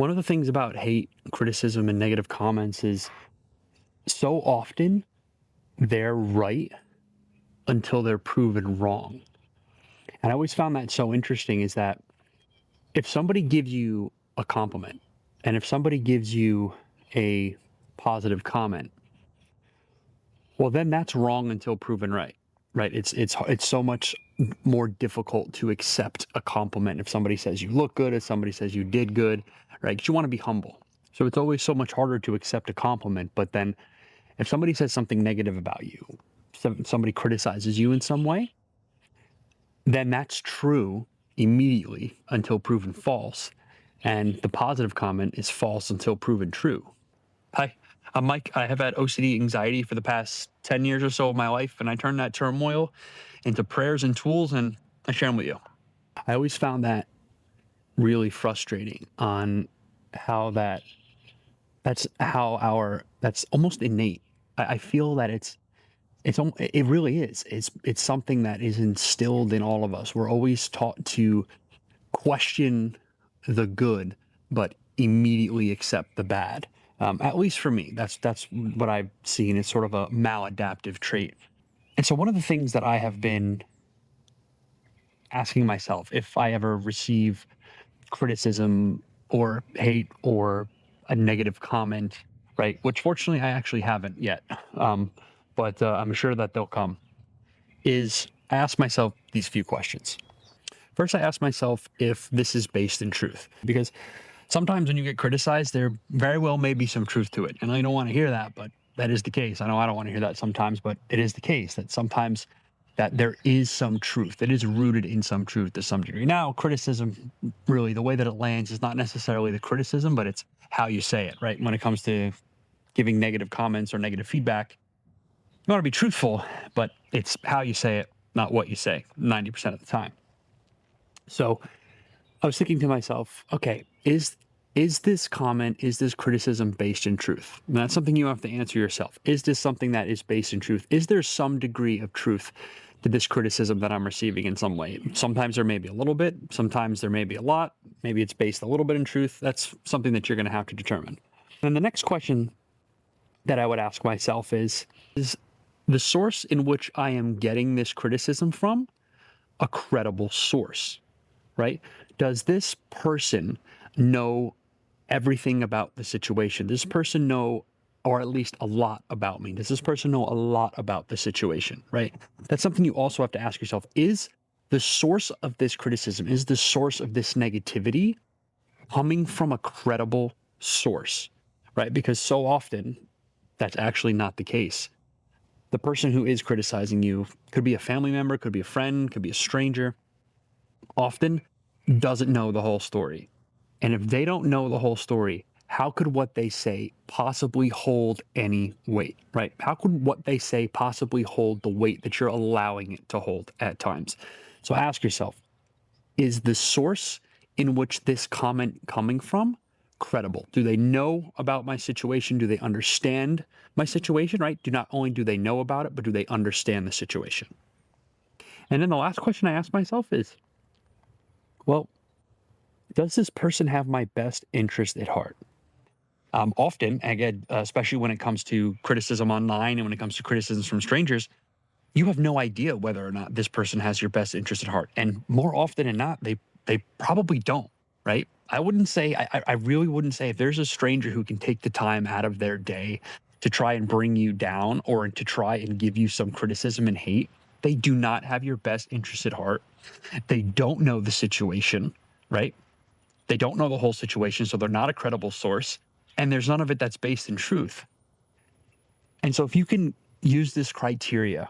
One of the things about hate, criticism, and negative comments is so often they're right until they're proven wrong. And I always found that so interesting is that if somebody gives you a compliment and if somebody gives you a positive comment, well, then that's wrong until proven right. Right? It's so much more difficult to accept a compliment if somebody says you look good, if somebody says you did good, right? 'Cause you want to be humble. So it's always so much harder to accept a compliment. But then if somebody says something negative about you, somebody criticizes you in some way, then that's true immediately until proven false. And the positive comment is false until proven true. Hi, I'm Mike. I have had OCD anxiety for the past 10 years or so of my life, and I turned that turmoil into prayers and tools, and I share them with you. I always found that really frustrating on how that's almost innate. I feel that it really is. It's something that is instilled in all of us. We're always taught to question the good, but immediately accept the bad. At least for me, that's what I've seen. It's sort of a maladaptive trait. And so one of the things that I have been asking myself if I ever receive criticism or hate or a negative comment, right? Which fortunately I actually haven't yet, but I'm sure that they'll come. Is I ask myself these few questions. First, I ask myself if this is based in truth, because sometimes when you get criticized, there very well may be some truth to it. And I don't want to hear that, but that is the case. I know I don't want to hear that sometimes, but it is the case that sometimes that there is some truth that is rooted in some truth to some degree. Now, criticism, really, the way that it lands is not necessarily the criticism, but it's how you say it, right? When it comes to giving negative comments or negative feedback, you want to be truthful, but it's how you say it, not what you say, 90% of the time. So I was thinking to myself, okay, is this comment, is this criticism based in truth? And that's something you have to answer yourself. Is this something that is based in truth? Is there some degree of truth to this criticism that I'm receiving in some way? Sometimes there may be a little bit, sometimes there may be a lot, maybe it's based a little bit in truth. That's something that you're going to have to determine. And the next question that I would ask myself is the source in which I am getting this criticism from a credible source? Right? Does this person know everything about the situation? Does this person know, or at least a lot about me? Does this person know a lot about the situation? Right? That's something you also have to ask yourself. Is the source of this criticism, is the source of this negativity coming from a credible source? Right? Because so often that's actually not the case. The person who is criticizing you could be a family member, could be a friend, could be a stranger, often doesn't know the whole story. And if they don't know the whole story, how could what they say possibly hold any weight, right? How could what they say possibly hold the weight that you're allowing it to hold at times? So ask yourself, is the source in which this comment coming from credible? Do they know about my situation? Do they understand my situation, right? Not only do they know about it, but do they understand the situation? And then the last question I ask myself is, well, does this person have my best interest at heart? Often, again, especially when it comes to criticism online and when it comes to criticisms from strangers, you have no idea whether or not this person has your best interest at heart. And more often than not, they probably don't, right? I wouldn't say, I really wouldn't say if there's a stranger who can take the time out of their day to try and bring you down or to try and give you some criticism and hate, they do not have your best interest at heart. They don't know the situation, right? They don't know the whole situation, so they're not a credible source, and there's none of it that's based in truth. And so if you can use this criteria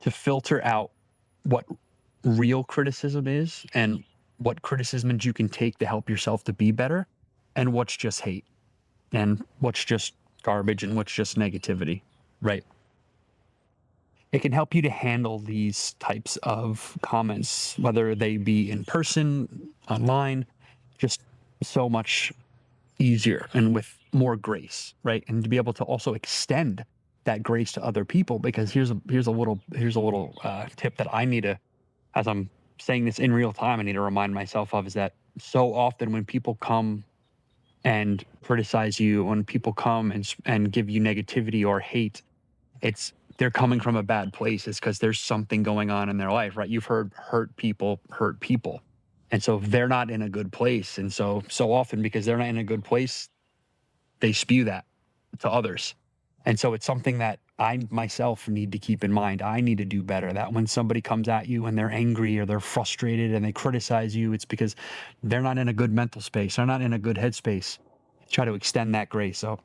to filter out what real criticism is and what criticism you can take to help yourself to be better, and what's just hate, and what's just garbage, and what's just negativity, right? It can help you to handle these types of comments, whether they be in person, online, just so much easier and with more grace, right? And to be able to also extend that grace to other people, because here's a little tip that I need to, as I'm saying this in real time, I need to remind myself of is that so often when people come and criticize you, when people come and give you negativity or hate, it's they're coming from a bad place. It's because there's something going on in their life, right? You've heard hurt people. And so they're not in a good place. And so often because they're not in a good place, they spew that to others. And so it's something that I myself need to keep in mind. I need to do better. That when somebody comes at you and they're angry or they're frustrated and they criticize you, it's because they're not in a good mental space. They're not in a good headspace. Try to extend that grace. So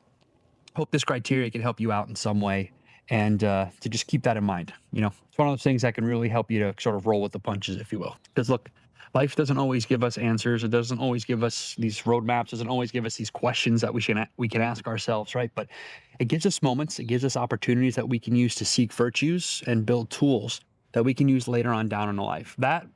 hope this criteria can help you out in some way, and to just keep that in mind. It's one of those things that can really help you to sort of roll with the punches, if you will. Because look, life doesn't always give us answers. It doesn't always give us these roadmaps. Doesn't always give us these questions that we can ask ourselves, right? But it gives us moments. It gives us opportunities that we can use to seek virtues and build tools that we can use later on down in life. That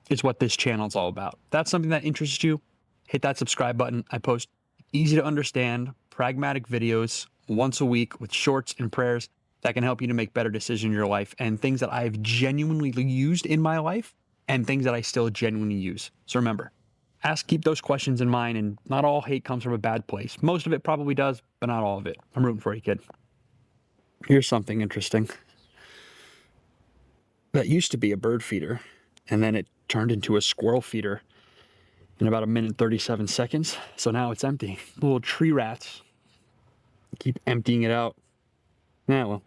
is what this channel is all about. If that's something that interests you, hit that subscribe button. I post easy to understand, pragmatic videos once a week with shorts and prayers that can help you to make better decisions in your life, and things that I've genuinely used in my life and things that I still genuinely use. So remember, keep those questions in mind, and not all hate comes from a bad place. Most of it probably does, but not all of it. I'm rooting for you, kid. Here's something interesting. That used to be a bird feeder, and then it turned into a squirrel feeder in about 1 minute 37 seconds. So now it's empty. Little tree rats keep emptying it out. Yeah, well,